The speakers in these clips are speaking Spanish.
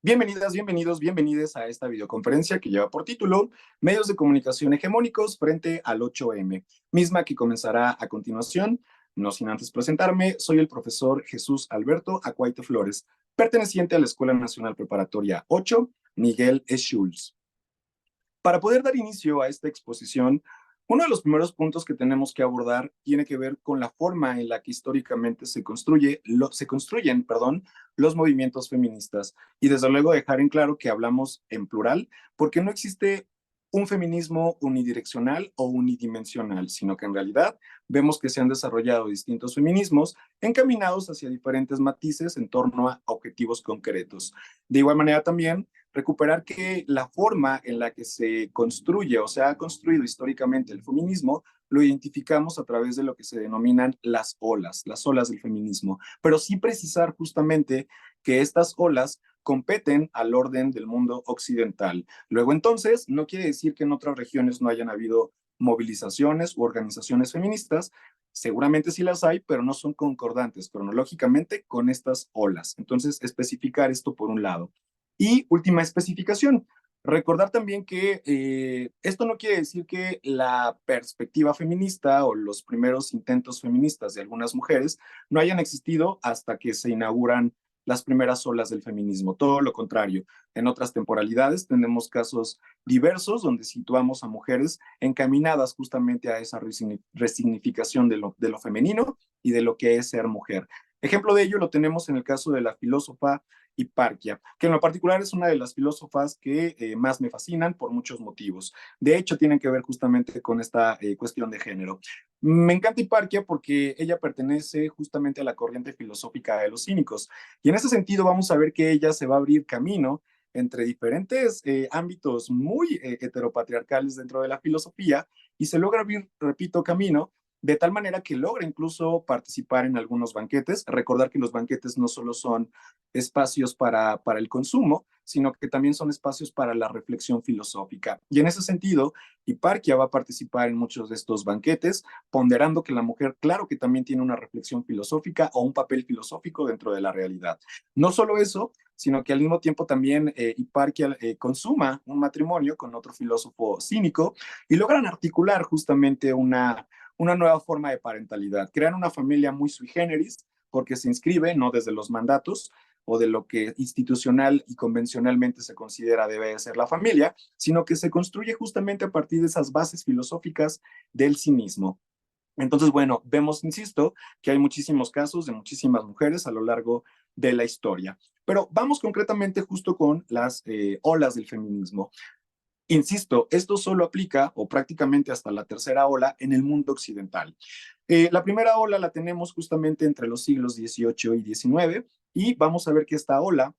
Bienvenidas, bienvenidos, bienvenides a esta videoconferencia que lleva por título Medios de comunicación hegemónicos frente al 8M, misma que comenzará a continuación. No sin antes presentarme, soy el profesor Jesús Alberto Acuaite Flores, perteneciente a la Escuela Nacional Preparatoria 8, Miguel E. Schulz. Para poder dar inicio a esta exposición, uno de los primeros puntos que tenemos que abordar tiene que ver con la forma en la que históricamente se construyen, los movimientos feministas. Y desde luego dejar en claro que hablamos en plural, porque no existe un feminismo unidireccional o unidimensional, sino que en realidad vemos que se han desarrollado distintos feminismos encaminados hacia diferentes matices en torno a objetivos concretos. De igual manera también recuperar que la forma en la que se construye o se ha construido históricamente el feminismo lo identificamos a través de lo que se denominan las olas del feminismo, pero sí precisar justamente que estas olas competen al orden del mundo occidental. Luego entonces, no quiere decir que en otras regiones no hayan habido movilizaciones u organizaciones feministas, seguramente sí las hay, pero no son concordantes cronológicamente con estas olas. Entonces, especificar esto por un lado. Y última especificación, recordar también que esto no quiere decir que la perspectiva feminista o los primeros intentos feministas de algunas mujeres no hayan existido hasta que se inauguran las primeras olas del feminismo. Todo lo contrario, en otras temporalidades tenemos casos diversos donde situamos a mujeres encaminadas justamente a esa resignificación de lo femenino y de lo que es ser mujer. Ejemplo de ello lo tenemos en el caso de la filósofa Hiparquia, que en lo particular es una de las filósofas que más me fascinan por muchos motivos. De hecho, tienen que ver justamente con esta cuestión de género. Me encanta Hiparquia porque ella pertenece justamente a la corriente filosófica de los cínicos. Y en ese sentido vamos a ver que ella se va a abrir camino entre diferentes ámbitos muy heteropatriarcales dentro de la filosofía y se logra abrir, repito, camino de tal manera que logra incluso participar en algunos banquetes. Recordar que los banquetes no solo son espacios para el consumo, sino que también son espacios para la reflexión filosófica. Y en ese sentido, Hiparquia va a participar en muchos de estos banquetes, ponderando que la mujer, claro que también tiene una reflexión filosófica o un papel filosófico dentro de la realidad. No solo eso, sino que al mismo tiempo también Hiparquia consuma un matrimonio con otro filósofo cínico y logran articular justamente una nueva forma de parentalidad. Crean una familia muy sui generis porque se inscribe no desde los mandatos o de lo que institucional y convencionalmente se considera debe ser la familia, sino que se construye justamente a partir de esas bases filosóficas del cinismo. Entonces, bueno, vemos, insisto, que hay muchísimos casos de muchísimas mujeres a lo largo de la historia. Pero vamos concretamente justo con las olas del feminismo. Insisto, esto solo aplica, o prácticamente hasta la tercera ola, en el mundo occidental. La primera ola la tenemos justamente entre los siglos XVIII y XIX, y vamos a ver que esta ola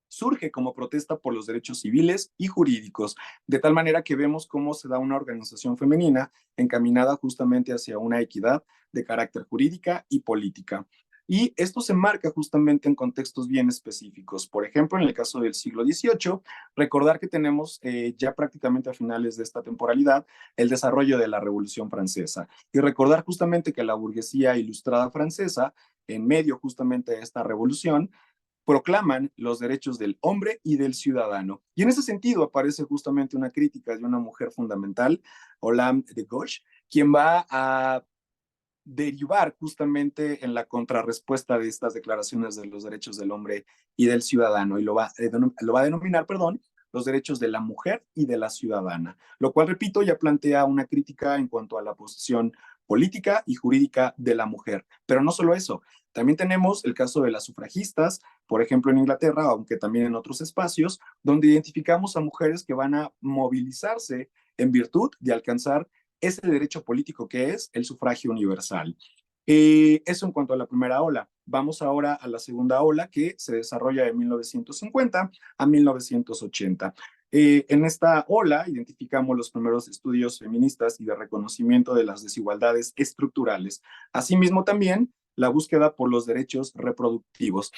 surge como protesta por los derechos civiles y jurídicos, de tal manera que vemos cómo se da una organización femenina encaminada justamente hacia una equidad de carácter jurídica y política. Y esto se marca justamente en contextos bien específicos. Por ejemplo, en el caso del siglo XVIII, recordar que tenemos ya prácticamente a finales de esta temporalidad el desarrollo de la Revolución Francesa. Y recordar justamente que la burguesía ilustrada francesa, en medio justamente de esta revolución, proclaman los derechos del hombre y del ciudadano. Y en ese sentido aparece justamente una crítica de una mujer fundamental, Olympe de Gauche, quien va a derivar justamente en la contrarrespuesta de estas declaraciones de los derechos del hombre y del ciudadano, y lo va a denominar, perdón, los derechos de la mujer y de la ciudadana, lo cual, repito, ya plantea una crítica en cuanto a la posición política y jurídica de la mujer. Pero no solo eso, también tenemos el caso de las sufragistas, por ejemplo en Inglaterra, aunque también en otros espacios, donde identificamos a mujeres que van a movilizarse en virtud de alcanzar ese derecho político que es el sufragio universal. Eso en cuanto a la primera ola. Vamos ahora a la segunda ola que se desarrolla de 1950 a 1980. En esta ola identificamos los primeros estudios feministas y de reconocimiento de las desigualdades estructurales. Asimismo también la búsqueda por los derechos reproductivos.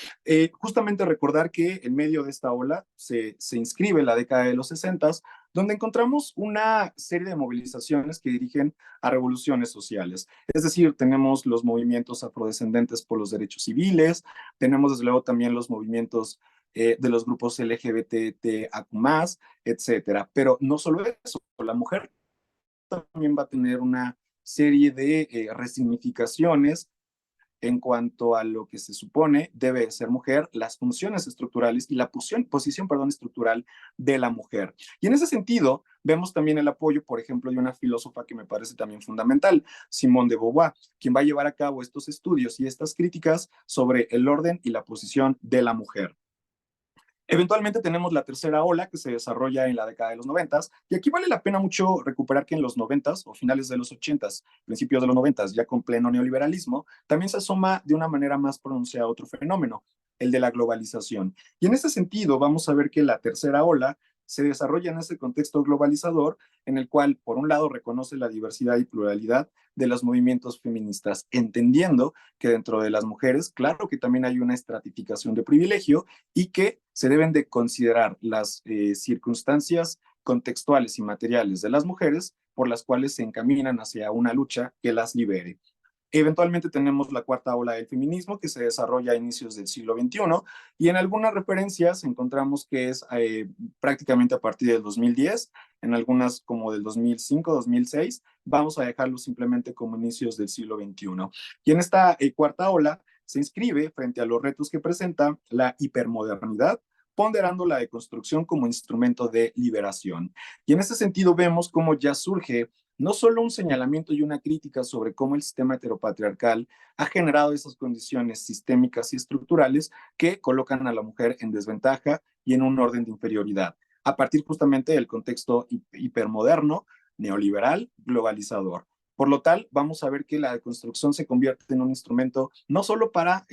Justamente recordar que en medio de esta ola se inscribe la década de los 60, donde encontramos una serie de movilizaciones que dirigen a revoluciones sociales. Es decir, tenemos los movimientos afrodescendentes por los derechos civiles, tenemos desde luego también los movimientos de los grupos LGBTQ+, etcétera. Pero no solo eso, la mujer también va a tener una serie de resignificaciones en cuanto a lo que se supone debe ser mujer, las funciones estructurales y la posición estructural de la mujer. Y en ese sentido, vemos también el apoyo, por ejemplo, de una filósofa que me parece también fundamental, Simone de Beauvoir, quien va a llevar a cabo estos estudios y estas críticas sobre el orden y la posición de la mujer. Eventualmente tenemos la tercera ola que se desarrolla en la década de los 90, y aquí vale la pena mucho recuperar que en los 90 o finales de los 80, principios de los 90, ya con pleno neoliberalismo, también se asoma de una manera más pronunciada otro fenómeno, el de la globalización. Y en ese sentido vamos a ver que la tercera ola se desarrolla en ese contexto globalizador en el cual, por un lado, reconoce la diversidad y pluralidad de los movimientos feministas, entendiendo que dentro de las mujeres, claro que también hay una estratificación de privilegio y que se deben de considerar las circunstancias contextuales y materiales de las mujeres por las cuales se encaminan hacia una lucha que las libere. Eventualmente tenemos la cuarta ola del feminismo que se desarrolla a inicios del siglo XXI, y en algunas referencias encontramos que es prácticamente a partir del 2010, en algunas como del 2005, 2006, vamos a dejarlo simplemente como inicios del siglo XXI. Y en esta cuarta ola se inscribe frente a los retos que presenta la hipermodernidad, ponderando la deconstrucción como instrumento de liberación. Y en ese sentido vemos cómo ya surge no solo un señalamiento y una crítica sobre cómo el sistema heteropatriarcal ha generado esas condiciones sistémicas y estructurales que colocan a la mujer en desventaja y en un orden de inferioridad, a partir justamente del contexto hipermoderno, neoliberal, globalizador. Por lo tal, vamos a ver que la deconstrucción se convierte en un instrumento no solo para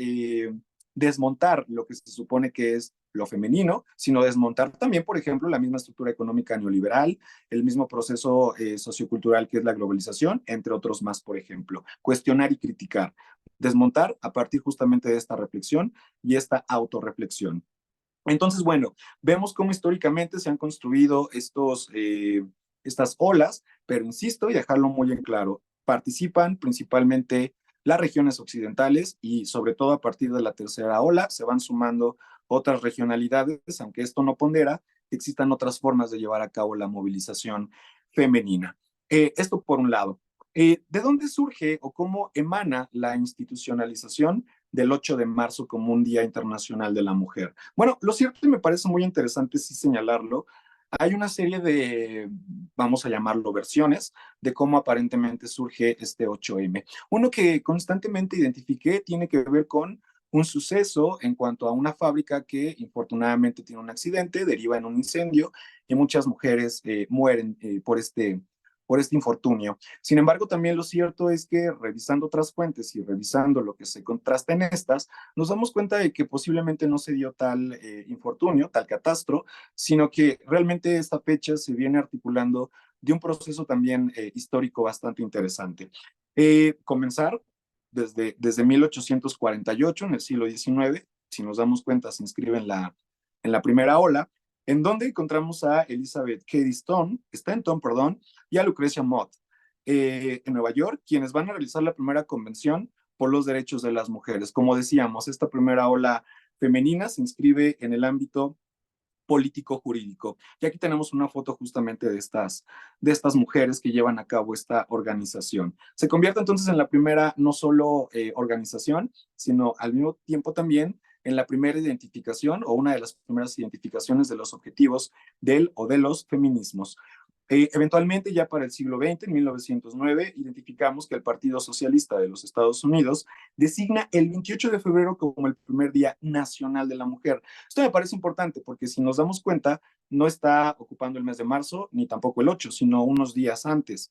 desmontar lo que se supone que es lo femenino, sino desmontar también, por ejemplo, la misma estructura económica neoliberal, el mismo proceso sociocultural que es la globalización, entre otros más, por ejemplo. Cuestionar y criticar. Desmontar a partir justamente de esta reflexión y esta autorreflexión. Entonces, bueno, vemos cómo históricamente se han construido estas olas, pero insisto y dejarlo muy en claro, participan principalmente las regiones occidentales y sobre todo a partir de la tercera ola se van sumando otras regionalidades, aunque esto no pondera, existan otras formas de llevar a cabo la movilización femenina. Esto por un lado. ¿De dónde surge o cómo emana la institucionalización del 8 de marzo como un Día Internacional de la Mujer? Bueno, lo cierto y me parece muy interesante sí señalarlo, hay una serie de, vamos a llamarlo, versiones de cómo aparentemente surge este 8M. Uno que constantemente identifiqué tiene que ver con un suceso en cuanto a una fábrica que infortunadamente tiene un accidente, deriva en un incendio y muchas mujeres mueren por este infortunio. Sin embargo, también lo cierto es que revisando otras fuentes y revisando lo que se contrasta en estas, nos damos cuenta de que posiblemente no se dio tal infortunio, tal catastro, sino que realmente esta fecha se viene articulando de un proceso también histórico bastante interesante. Comenzar desde 1848, en el siglo XIX, si nos damos cuenta, se inscribe en la primera ola, en donde encontramos a Elizabeth Cady Stanton, perdón, y a Lucrecia Mott en Nueva York, quienes van a realizar la primera convención por los derechos de las mujeres. Como decíamos, esta primera ola femenina se inscribe en el ámbito político-jurídico. Y aquí tenemos una foto justamente de estas mujeres que llevan a cabo esta organización. Se convierte entonces en la primera, no solo organización, sino al mismo tiempo también en la primera identificación o una de las primeras identificaciones de los objetivos del o de los feminismos. Eventualmente, ya para el siglo XX, en 1909, identificamos que el Partido Socialista de los Estados Unidos designa el 28 de febrero como el primer Día Nacional de la Mujer. Esto me parece importante porque si nos damos cuenta, no está ocupando el mes de marzo ni tampoco el 8, sino unos días antes.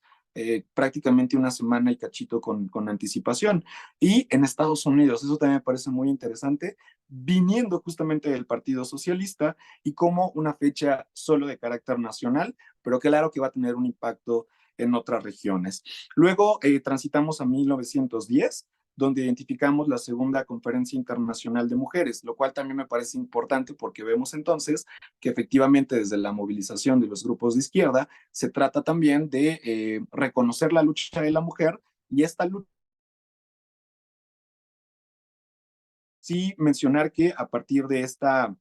Prácticamente una semana y cachito con anticipación. Y en Estados Unidos, eso también me parece muy interesante, viniendo justamente del Partido Socialista y como una fecha solo de carácter nacional, pero claro que va a tener un impacto en otras regiones. Luego transitamos a 1910, donde identificamos la segunda conferencia internacional de mujeres, lo cual también me parece importante porque vemos entonces que efectivamente desde la movilización de los grupos de izquierda se trata también de reconocer la lucha de la mujer y esta lucha. Sí mencionar que a partir de esta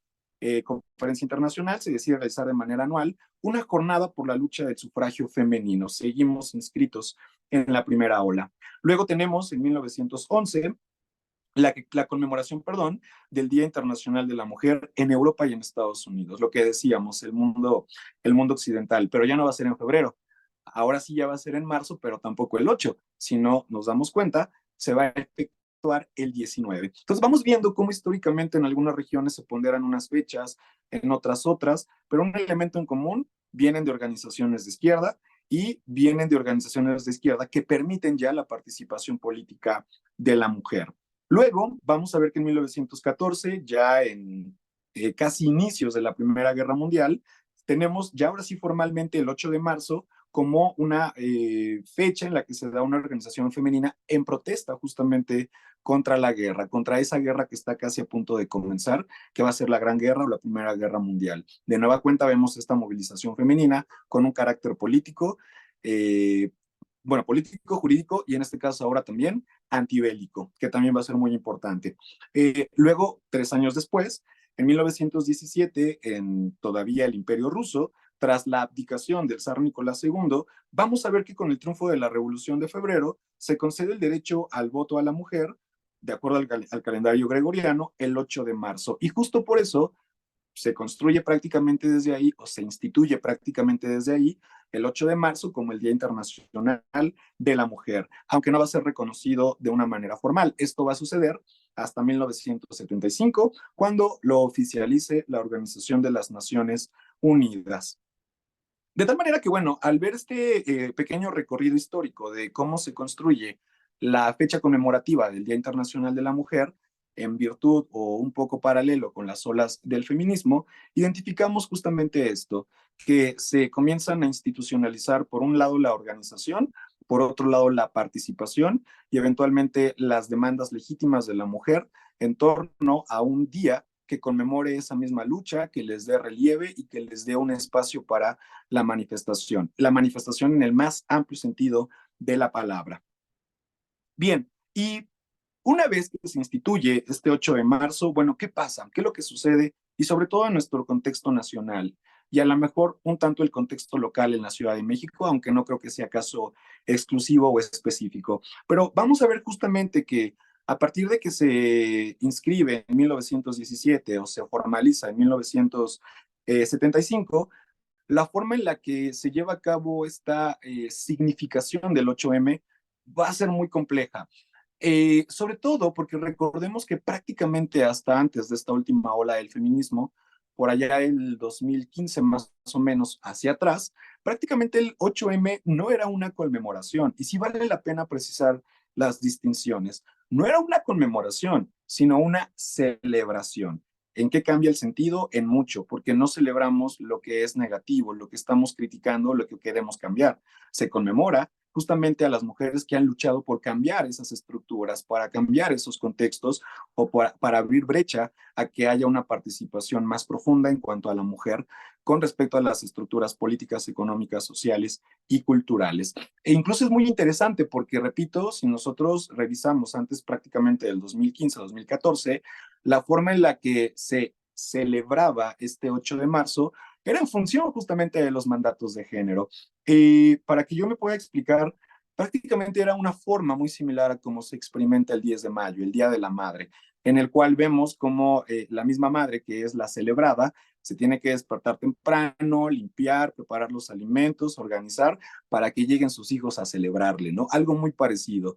conferencia internacional, se decide realizar de manera anual una jornada por la lucha del sufragio femenino. Seguimos inscritos en la primera ola. Luego tenemos en 1911 la conmemoración, perdón, del Día Internacional de la Mujer en Europa y en Estados Unidos, lo que decíamos, el mundo occidental, pero ya no va a ser en febrero, ahora sí ya va a ser en marzo, pero tampoco el 8, si no nos damos cuenta, se va a efectuar el 19. Entonces vamos viendo cómo históricamente en algunas regiones se ponderan unas fechas, en otras, pero un elemento en común, vienen de organizaciones de izquierda y vienen de organizaciones de izquierda que permiten ya la participación política de la mujer. Luego, vamos a ver que en 1914, ya en casi inicios de la Primera Guerra Mundial, tenemos ya ahora sí formalmente el 8 de marzo como una fecha en la que se da una organización femenina en protesta justamente contra la guerra, contra esa guerra que está casi a punto de comenzar, que va a ser la Gran Guerra o la Primera Guerra Mundial. De nueva cuenta vemos esta movilización femenina con un carácter político, eh, bueno, político, jurídico y en este caso ahora también antibélico, que también va a ser muy importante. Luego, 3 años después, en 1917, en todavía el Imperio Ruso, tras la abdicación del zar Nicolás II, vamos a ver que con el triunfo de la Revolución de Febrero se concede el derecho al voto a la mujer, de acuerdo al calendario gregoriano, el 8 de marzo. Y justo por eso se construye prácticamente desde ahí o se instituye prácticamente desde ahí el 8 de marzo como el Día Internacional de la Mujer, aunque no va a ser reconocido de una manera formal. Esto va a suceder hasta 1975, cuando lo oficialice la Organización de las Naciones Unidas. De tal manera que, bueno, al ver este pequeño recorrido histórico de cómo se construye la fecha conmemorativa del Día Internacional de la Mujer, en virtud o un poco paralelo con las olas del feminismo, identificamos justamente esto, que se comienzan a institucionalizar por un lado la organización, por otro lado la participación y eventualmente las demandas legítimas de la mujer en torno a un día que conmemore esa misma lucha, que les dé relieve y que les dé un espacio para la manifestación en el más amplio sentido de la palabra. Bien, y una vez que se instituye este 8 de marzo, bueno, ¿qué pasa? ¿Qué es lo que sucede? Y sobre todo en nuestro contexto nacional y a lo mejor un tanto el contexto local en la Ciudad de México, aunque no creo que sea caso exclusivo o específico. Pero vamos a ver justamente que a partir de que se inscribe en 1917 o se formaliza en 1975, la forma en la que se lleva a cabo esta significación del 8M va a ser muy compleja. Sobre todo porque recordemos que prácticamente hasta antes de esta última ola del feminismo, por allá el 2015 más o menos hacia atrás, prácticamente el 8M no era una conmemoración. Y sí vale la pena precisar las distinciones. No era una conmemoración, sino una celebración. ¿En qué cambia el sentido? En mucho, porque no celebramos lo que es negativo, lo que estamos criticando, lo que queremos cambiar. Se conmemora justamente a las mujeres que han luchado por cambiar esas estructuras, para cambiar esos contextos o para abrir brecha a que haya una participación más profunda en cuanto a la mujer con respecto a las estructuras políticas, económicas, sociales y culturales. E incluso es muy interesante porque, repito, si nosotros revisamos antes prácticamente del 2015 a 2014, la forma en la que se celebraba este 8 de marzo era en función justamente de los mandatos de género. Para que yo me pueda explicar, prácticamente era una forma muy similar a cómo se experimenta el 10 de mayo, el Día de la Madre, en el cual vemos cómo la misma madre, que es la celebrada, se tiene que despertar temprano, limpiar, preparar los alimentos, organizar para que lleguen sus hijos a celebrarle, ¿no? Algo muy parecido.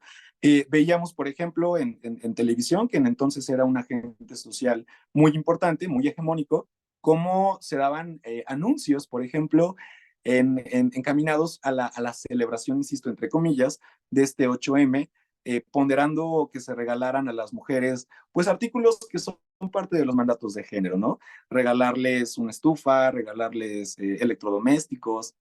Veíamos, por ejemplo, en televisión, que en entonces era un agente social muy importante, muy hegemónico, cómo se daban anuncios, por ejemplo, encaminados a la celebración, insisto, entre comillas, de este 8M, ponderando que se regalaran a las mujeres, pues artículos que son parte de los mandatos de género, ¿no? Regalarles una estufa, regalarles electrodomésticos,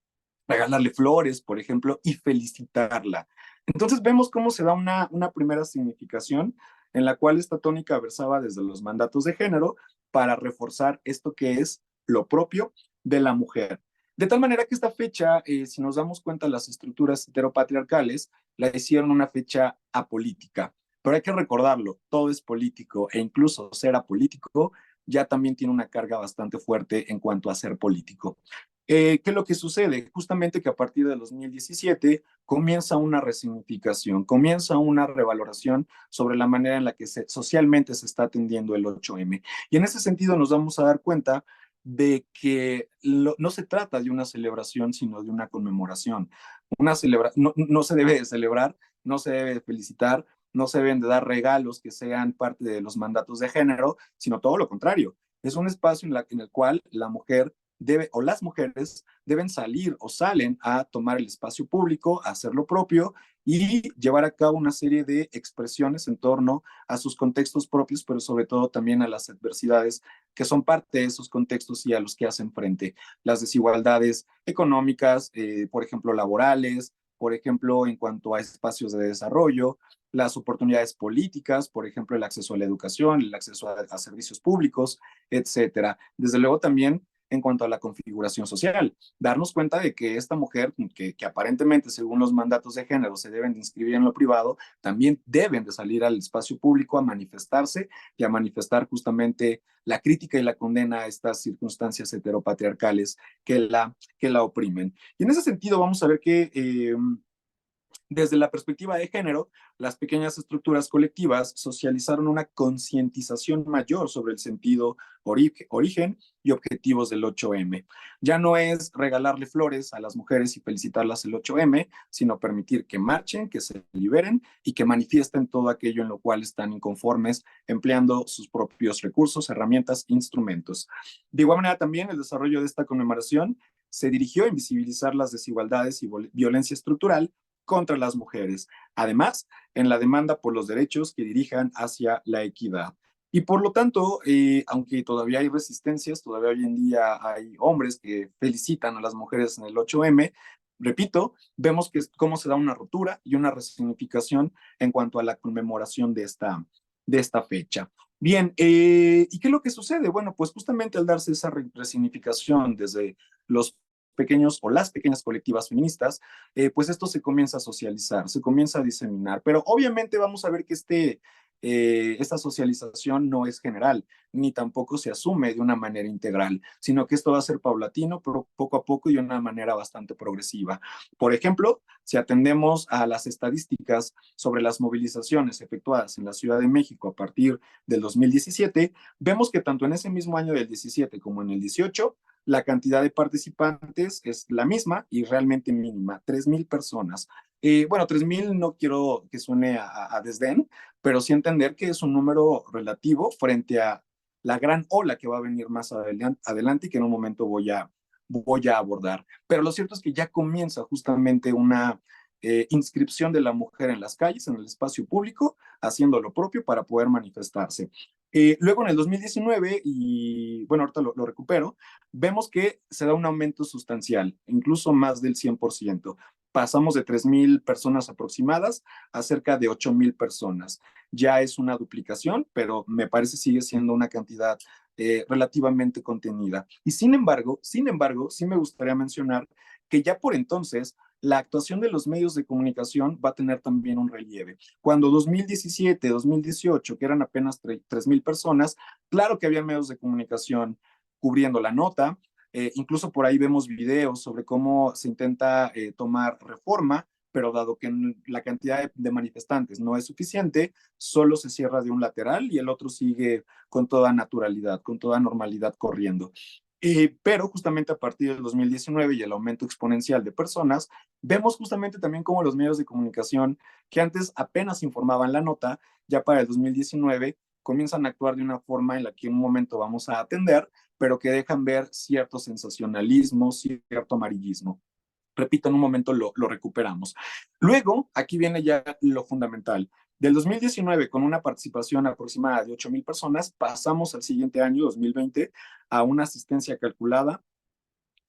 regalarle flores, por ejemplo, y felicitarla. Entonces vemos cómo se da una primera significación en la cual esta tónica versaba desde los mandatos de género para reforzar esto que es lo propio de la mujer. De tal manera que esta fecha, si nos damos cuenta, las estructuras heteropatriarcales la hicieron una fecha apolítica. Pero hay que recordarlo, todo es político e incluso ser apolítico ya también tiene una carga bastante fuerte en cuanto a ser político. ¿Qué es lo que sucede? Justamente que a partir de 2017 comienza una resignificación, comienza una revaloración sobre la manera en la que socialmente se está atendiendo el 8M. Y en ese sentido nos vamos a dar cuenta de que no se trata de una celebración, sino de una conmemoración. No se debe de celebrar, no se debe de felicitar, no se deben de dar regalos que sean parte de los mandatos de género, sino todo lo contrario. Es un espacio en el cual la mujer debe, o las mujeres deben salir o salen a tomar el espacio público, a hacer lo propio y llevar a cabo una serie de expresiones en torno a sus contextos propios, pero sobre todo también a las adversidades que son parte de esos contextos y a los que hacen frente. Las desigualdades económicas, por ejemplo, laborales, por ejemplo, en cuanto a espacios de desarrollo, las oportunidades políticas, por ejemplo, el acceso a la educación, el acceso a servicios públicos, etcétera. Desde luego también en cuanto a la configuración social, darnos cuenta de que esta mujer, que aparentemente según los mandatos de género se deben de inscribir en lo privado, también deben de salir al espacio público a manifestarse y a manifestar justamente la crítica y la condena a estas circunstancias heteropatriarcales que la oprimen. Y en ese sentido vamos a ver que desde la perspectiva de género, las pequeñas estructuras colectivas socializaron una concientización mayor sobre el sentido, origen y objetivos del 8M. Ya no es regalarle flores a las mujeres y felicitarlas el 8M, sino permitir que marchen, que se liberen y que manifiesten todo aquello en lo cual están inconformes, empleando sus propios recursos, herramientas, instrumentos. De igual manera, también el desarrollo de esta conmemoración se dirigió a invisibilizar las desigualdades y violencia estructural contra las mujeres. Además, en la demanda por los derechos que dirijan hacia la equidad. Y por lo tanto, aunque todavía hay resistencias, todavía hoy en día hay hombres que felicitan a las mujeres en el 8M, repito, vemos que cómo se da una rotura y una resignificación en cuanto a la conmemoración de esta fecha. Bien, ¿y qué es lo que sucede? Bueno, pues justamente al darse esa resignificación desde los pequeños o las pequeñas colectivas feministas, pues esto se comienza a socializar, se comienza a diseminar. Pero obviamente vamos a ver que esta socialización no es general, ni tampoco se asume de una manera integral, sino que esto va a ser paulatino, pero poco a poco y de una manera bastante progresiva. Por ejemplo, si atendemos a las estadísticas sobre las movilizaciones efectuadas en la Ciudad de México a partir del 2017, vemos que tanto en ese mismo año del 17 como en el 18, la cantidad de participantes es la misma y realmente mínima, 3,000 personas. Bueno, 3,000 no quiero que suene a desdén, pero sí entender que es un número relativo frente a la gran ola que va a venir más adelante y que en un momento voy a abordar. Pero lo cierto es que ya comienza justamente una inscripción de la mujer en las calles, en el espacio público, haciendo lo propio para poder manifestarse. Luego en el 2019, y bueno, ahorita lo recupero, vemos que se da un aumento sustancial, incluso más del 100%. Pasamos de 3,000 personas aproximadas a cerca de 8,000 personas. Ya es una duplicación, pero me parece sigue siendo una cantidad relativamente contenida. Y sin embargo, sí me gustaría mencionar que ya por entonces la actuación de los medios de comunicación va a tener también un relieve. Cuando 2017, 2018, que eran apenas 3,000 personas, claro que había medios de comunicación cubriendo la nota, incluso por ahí vemos videos sobre cómo se intenta tomar reforma, pero dado que la cantidad de manifestantes no es suficiente, solo se cierra de un lateral y el otro sigue con toda naturalidad, con toda normalidad corriendo. Pero justamente a partir del 2019 y el aumento exponencial de personas, vemos justamente también cómo los medios de comunicación que antes apenas informaban la nota, ya para el 2019 comienzan a actuar de una forma en la que en un momento vamos a atender, pero que dejan ver cierto sensacionalismo, cierto amarillismo. Repito, en un momento lo recuperamos. Luego, aquí viene ya lo fundamental. Del 2019, con una participación aproximada de 8,000 personas, pasamos al siguiente año, 2020, a una asistencia calculada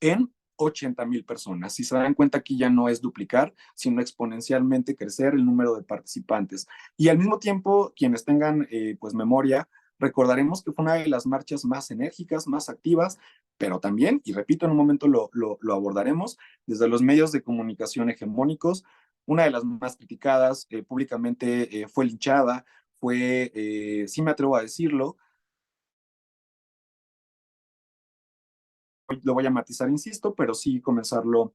en 80,000 personas. Si se dan cuenta, aquí ya no es duplicar, sino exponencialmente crecer el número de participantes. Y al mismo tiempo, quienes tengan pues memoria, recordaremos que fue una de las marchas más enérgicas, más activas, pero también, y repito, en un momento lo abordaremos, desde los medios de comunicación hegemónicos, una de las más criticadas, públicamente fue linchada, fue, sí me atrevo a decirlo, lo voy a matizar, insisto, pero sí comenzarlo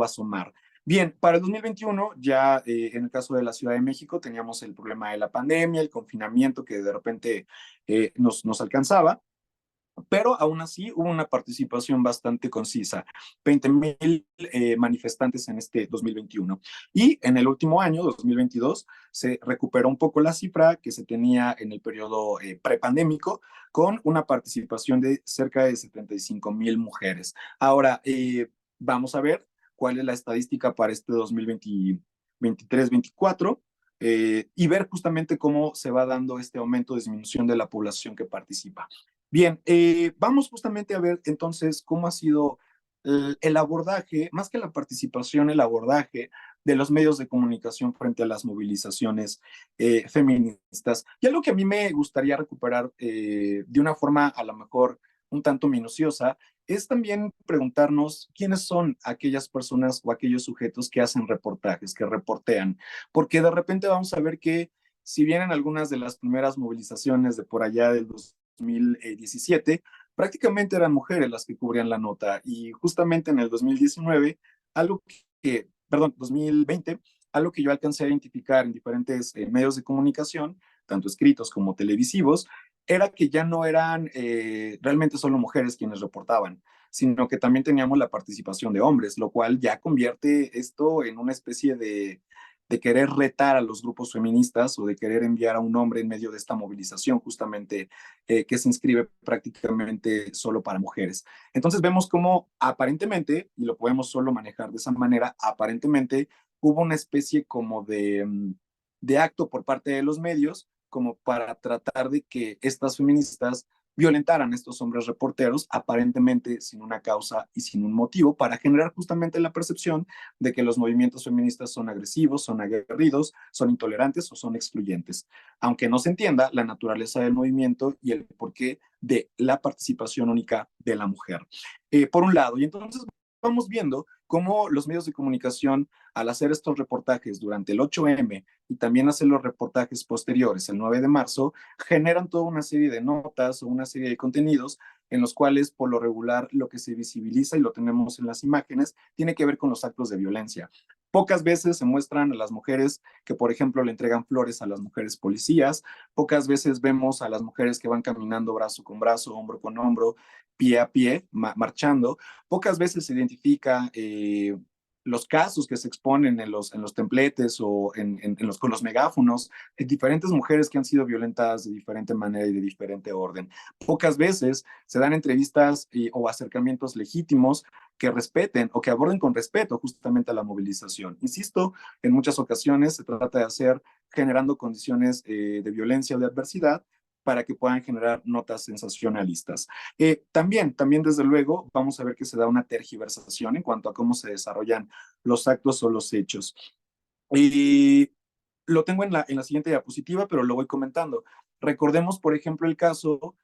a sumar. Bien, para el 2021 ya en el caso de la Ciudad de México teníamos el problema de la pandemia, el confinamiento que de repente nos alcanzaba, pero aún así hubo una participación bastante concisa, 20,000 manifestantes en este 2021. Y en el último año, 2022, se recuperó un poco la cifra que se tenía en el periodo prepandémico, con una participación de cerca de 75,000 mujeres. Ahora, vamos a ver cuál es la estadística para este 2023-24 y ver justamente cómo se va dando este aumento o disminución de la población que participa. Bien, vamos justamente a ver entonces cómo ha sido el abordaje, más que la participación, el abordaje de los medios de comunicación frente a las movilizaciones feministas. Y algo que a mí me gustaría recuperar de una forma a lo mejor un tanto minuciosa, es también preguntarnos quiénes son aquellas personas o aquellos sujetos que hacen reportajes, que reportean, porque de repente vamos a ver que si bien en algunas de las primeras movilizaciones de por allá del 2017, prácticamente eran mujeres las que cubrían la nota y justamente en el 2019, perdón, 2020, algo que yo alcancé a identificar en diferentes medios de comunicación, tanto escritos como televisivos, era que ya no eran realmente solo mujeres quienes reportaban, sino que también teníamos la participación de hombres, lo cual ya convierte esto en una especie de querer retar a los grupos feministas o de querer enviar a un hombre en medio de esta movilización justamente que se inscribe prácticamente solo para mujeres. Entonces vemos cómo aparentemente, y lo podemos solo manejar de esa manera, aparentemente hubo una especie como de acto por parte de los medios como para tratar de que estas feministas violentaran a estos hombres reporteros, aparentemente sin una causa y sin un motivo, para generar justamente la percepción de que los movimientos feministas son agresivos, son aguerridos, son intolerantes o son excluyentes, aunque no se entienda la naturaleza del movimiento y el porqué de la participación única de la mujer. Por un lado, y entonces vamos viendo cómo los medios de comunicación, al hacer estos reportajes durante el 8M y también hacer los reportajes posteriores, el 9 de marzo, generan toda una serie de notas o una serie de contenidos en los cuales, por lo regular, lo que se visibiliza y lo tenemos en las imágenes, tiene que ver con los actos de violencia. Pocas veces se muestran a las mujeres que, por ejemplo, le entregan flores a las mujeres policías, pocas veces vemos a las mujeres que van caminando brazo con brazo, hombro con hombro, pie a pie, marchando. Pocas veces se identifica los casos que se exponen en los templetes o con los megáfonos, diferentes mujeres que han sido violentadas de diferente manera y de diferente orden. Pocas veces se dan entrevistas o acercamientos legítimos que respeten o que aborden con respeto justamente a la movilización. Insisto, en muchas ocasiones se trata de hacer generando condiciones de violencia o de adversidad para que puedan generar notas sensacionalistas. También, desde luego, vamos a ver que se da una tergiversación en cuanto a cómo se desarrollan los actos o los hechos. Y lo tengo en la siguiente diapositiva, pero lo voy comentando. Recordemos, por ejemplo, el caso,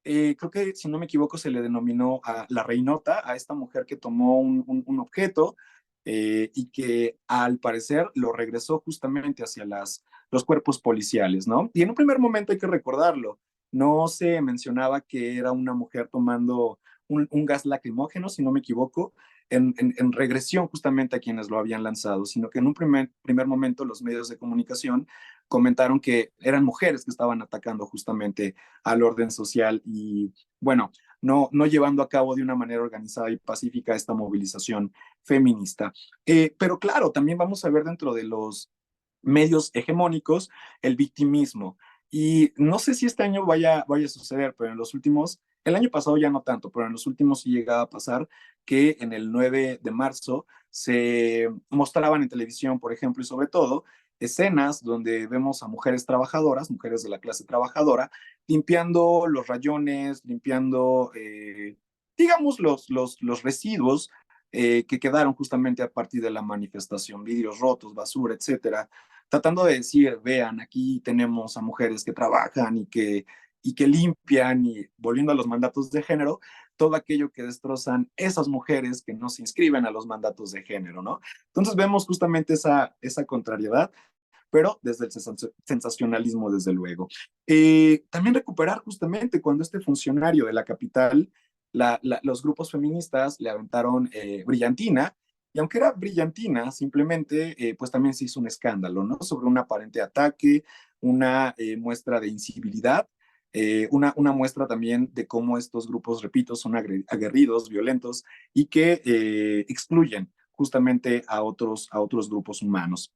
creo que si no me equivoco se le denominó a la reinota, a esta mujer que tomó un objeto y que al parecer lo regresó justamente hacia los cuerpos policiales, ¿no? Y en un primer momento hay que recordarlo, no se mencionaba que era una mujer tomando un gas lacrimógeno, si no me equivoco, en regresión justamente a quienes lo habían lanzado, sino que en un primer momento los medios de comunicación comentaron que eran mujeres que estaban atacando justamente al orden social y, bueno, no llevando a cabo de una manera organizada y pacífica esta movilización feminista. Pero claro, también vamos a ver dentro de los medios hegemónicos el victimismo. Y no sé si este año vaya a suceder, pero en los últimos, el año pasado ya no tanto, pero en los últimos sí llegaba a pasar que en el 9 de marzo se mostraban en televisión, por ejemplo, y sobre todo, escenas donde vemos a mujeres trabajadoras, mujeres de la clase trabajadora, limpiando los rayones, limpiando, digamos, los residuos que quedaron justamente a partir de la manifestación, vidrios rotos, basura, etcétera, tratando de decir, vean, aquí tenemos a mujeres que trabajan y que limpian, y volviendo a los mandatos de género, todo aquello que destrozan esas mujeres que no se inscriben a los mandatos de género, ¿no? Entonces vemos justamente esa contrariedad, pero desde el sensacionalismo, desde luego. También recuperar justamente cuando este funcionario de la capital los grupos feministas le aventaron brillantina, y aunque era brillantina, simplemente, pues también se hizo un escándalo, ¿no? Sobre un aparente ataque, una muestra de incivilidad, una muestra también de cómo estos grupos, repito, son aguerridos, violentos y que excluyen justamente a otros grupos humanos.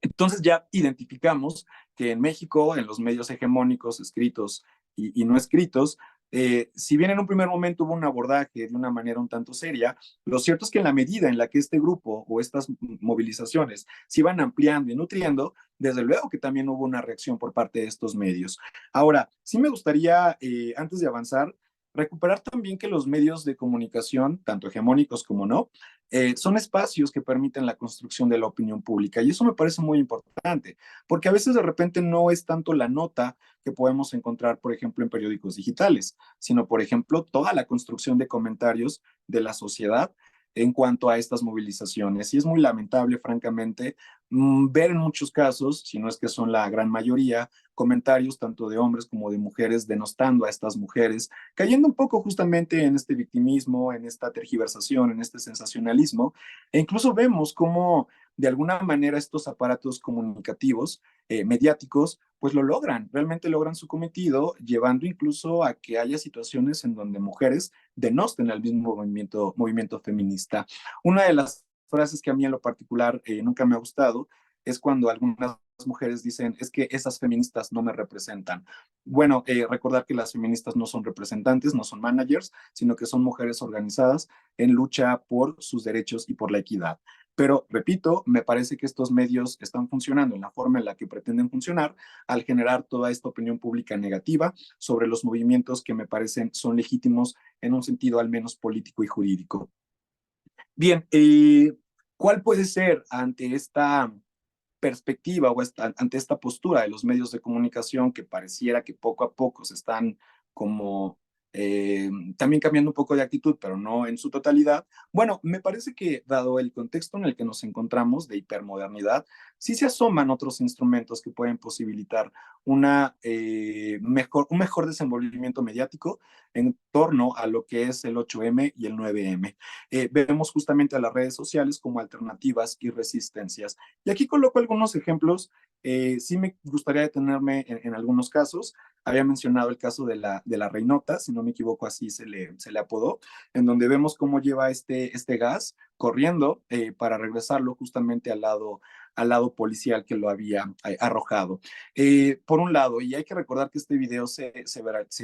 Entonces ya identificamos que en México, en los medios hegemónicos, escritos no escritos, si bien en un primer momento hubo un abordaje de una manera un tanto seria, lo cierto es que en la medida en la que este grupo o estas movilizaciones se iban ampliando y nutriendo, desde luego que también hubo una reacción por parte de estos medios. Ahora, sí me gustaría, antes de avanzar, recuperar también que los medios de comunicación, tanto hegemónicos como no, son espacios que permiten la construcción de la opinión pública. Y eso me parece muy importante, porque a veces de repente no es tanto la nota que podemos encontrar, por ejemplo, en periódicos digitales, sino, por ejemplo, toda la construcción de comentarios de la sociedad en cuanto a estas movilizaciones. Y es muy lamentable, francamente, ver en muchos casos, si no es que son la gran mayoría, comentarios tanto de hombres como de mujeres denostando a estas mujeres, cayendo un poco justamente en este victimismo, en esta tergiversación, en este sensacionalismo, e incluso vemos cómo de alguna manera estos aparatos comunicativos, mediáticos, pues lo logran, realmente logran su cometido, llevando incluso a que haya situaciones en donde mujeres denosten al mismo movimiento feminista. Una de las frases que a mí en lo particular nunca me ha gustado es cuando algunas mujeres dicen, es que esas feministas no me representan. Bueno, recordar que las feministas no son representantes, no son managers, sino que son mujeres organizadas en lucha por sus derechos y por la equidad. Pero, repito, me parece que estos medios están funcionando en la forma en la que pretenden funcionar al generar toda esta opinión pública negativa sobre los movimientos que me parecen son legítimos en un sentido al menos político y jurídico. Bien, ¿cuál puede ser ante esta perspectiva o ante esta postura de los medios de comunicación que pareciera que poco a poco se están como también cambiando un poco de actitud, pero no en su totalidad? Bueno, me parece que dado el contexto en el que nos encontramos de hipermodernidad, sí se asoman otros instrumentos que pueden posibilitar un mejor desenvolvimiento mediático en torno a lo que es el 8M y el 9M. Vemos justamente a las redes sociales como alternativas y resistencias. Y aquí coloco algunos ejemplos. Sí me gustaría detenerme en algunos casos. Había mencionado el caso de la Reinota, si no me equivoco, así se le apodó, en donde vemos cómo lleva este gas corriendo para regresarlo justamente al lado policial que lo había arrojado. Por un lado, y hay que recordar que este video se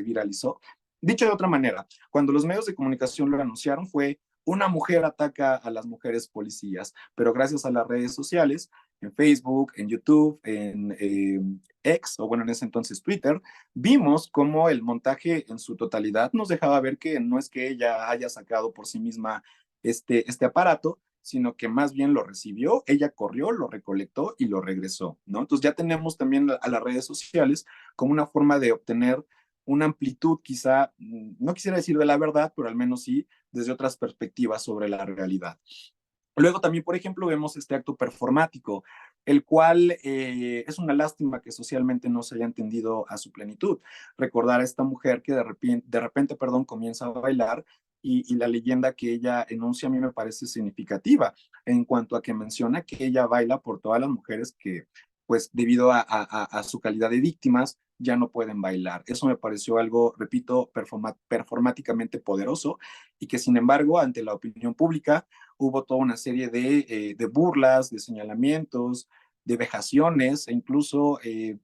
viralizó. Dicho de otra manera, cuando los medios de comunicación lo anunciaron fue una mujer ataca a las mujeres policías, pero gracias a las redes sociales, en Facebook, en YouTube, en X, o bueno, en ese entonces Twitter, vimos cómo el montaje en su totalidad nos dejaba ver que no es que ella haya sacado por sí misma este aparato, sino que más bien lo recibió, ella corrió, lo recolectó y lo regresó, ¿no? Entonces ya tenemos también a las redes sociales como una forma de obtener una amplitud quizá, no quisiera decir de la verdad, pero al menos sí desde otras perspectivas sobre la realidad. Luego también, por ejemplo, vemos este acto performático, el cual es una lástima que socialmente no se haya entendido a su plenitud. Recordar a esta mujer que de repente, comienza a bailar y la leyenda que ella enuncia a mí me parece significativa en cuanto a que menciona que ella baila por todas las mujeres que, pues, debido a su calidad de víctimas, ya no pueden bailar. Eso me pareció algo, repito, performáticamente poderoso y que, sin embargo, ante la opinión pública, hubo toda una serie de burlas, de señalamientos, de vejaciones e incluso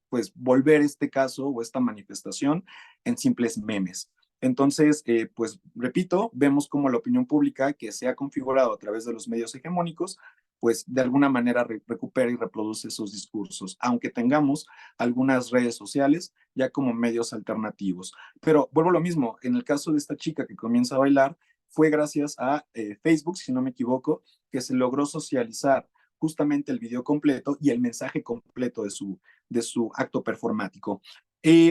pues volver este caso o esta manifestación en simples memes. Entonces, pues repito, vemos como la opinión pública que se ha configurado a través de los medios hegemónicos, pues de alguna manera recupera y reproduce esos discursos, aunque tengamos algunas redes sociales ya como medios alternativos. Pero vuelvo a lo mismo, en el caso de esta chica que comienza a bailar, fue gracias a Facebook, si no me equivoco, que se logró socializar justamente el video completo y el mensaje completo de su acto performático.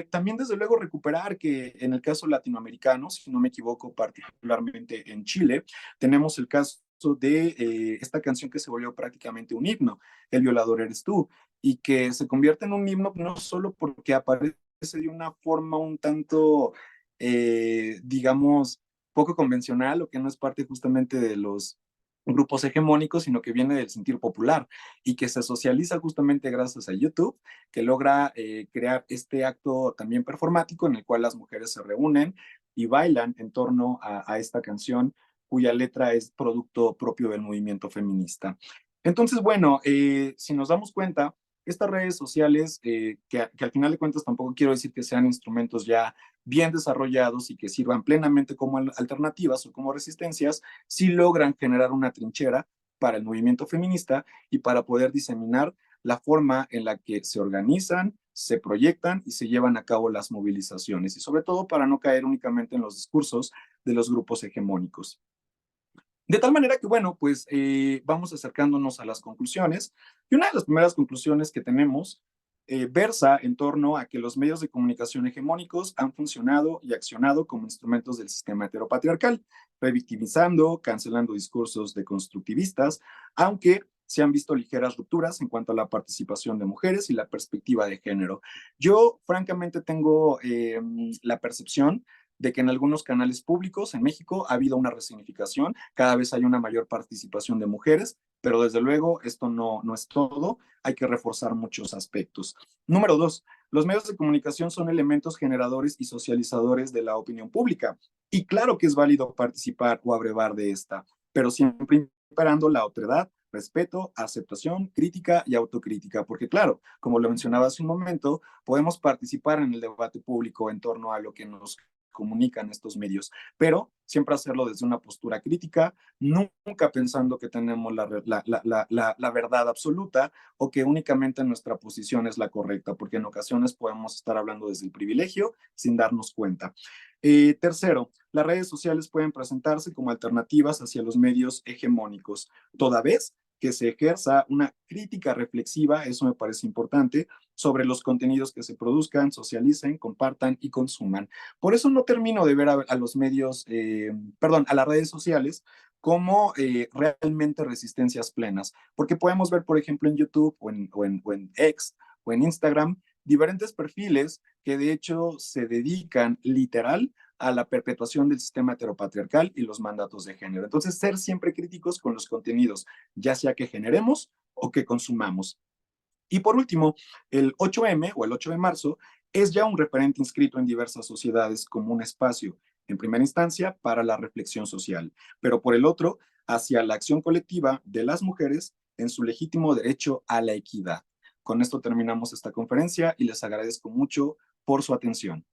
También, desde luego, recuperar que en el caso latinoamericano, si no me equivoco, particularmente en Chile, tenemos el caso de esta canción que se volvió prácticamente un himno, El violador eres tú, y que se convierte en un himno no solo porque aparece de una forma un tanto, digamos, poco convencional o que no es parte justamente de los grupos hegemónicos, sino que viene del sentir popular y que se socializa justamente gracias a YouTube, que logra crear este acto también performático en el cual las mujeres se reúnen y bailan en torno a esta canción cuya letra es producto propio del movimiento feminista. Entonces, bueno, si nos damos cuenta, estas redes sociales, que al final de cuentas tampoco quiero decir que sean instrumentos ya bien desarrollados y que sirvan plenamente como alternativas o como resistencias, sí logran generar una trinchera para el movimiento feminista y para poder diseminar la forma en la que se organizan, se proyectan y se llevan a cabo las movilizaciones, y sobre todo para no caer únicamente en los discursos de los grupos hegemónicos. De tal manera que, bueno, pues vamos acercándonos a las conclusiones. Y una de las primeras conclusiones que tenemos versa en torno a que los medios de comunicación hegemónicos han funcionado y accionado como instrumentos del sistema heteropatriarcal, revictimizando, cancelando discursos deconstructivistas, aunque se han visto ligeras rupturas en cuanto a la participación de mujeres y la perspectiva de género. Yo, francamente, tengo la percepción de que en algunos canales públicos en México ha habido una resignificación, cada vez hay una mayor participación de mujeres, pero desde luego esto no es todo, hay que reforzar muchos aspectos. Número dos, los medios de comunicación son elementos generadores y socializadores de la opinión pública. Y claro que es válido participar o abrevar de esta, pero siempre imperando la otredad, respeto, aceptación, crítica y autocrítica, porque claro, como lo mencionaba hace un momento, podemos participar en el debate público en torno a lo que nos comunican estos medios, pero siempre hacerlo desde una postura crítica, nunca pensando que tenemos la verdad absoluta o que únicamente nuestra posición es la correcta, porque en ocasiones podemos estar hablando desde el privilegio sin darnos cuenta. Tercero, las redes sociales pueden presentarse como alternativas hacia los medios hegemónicos, toda vez que se ejerza una crítica reflexiva, eso me parece importante, sobre los contenidos que se produzcan, socialicen, compartan y consuman. Por eso no termino de ver a los medios, perdón, a las redes sociales como realmente resistencias plenas, porque podemos ver, por ejemplo, en YouTube o en X o en Instagram, diferentes perfiles que de hecho se dedican literal a la perpetuación del sistema heteropatriarcal y los mandatos de género. Entonces, ser siempre críticos con los contenidos, ya sea que generemos o que consumamos. Y por último, el 8M o el 8 de marzo es ya un referente inscrito en diversas sociedades como un espacio, en primera instancia, para la reflexión social, pero por el otro, hacia la acción colectiva de las mujeres en su legítimo derecho a la equidad. Con esto terminamos esta conferencia y les agradezco mucho por su atención.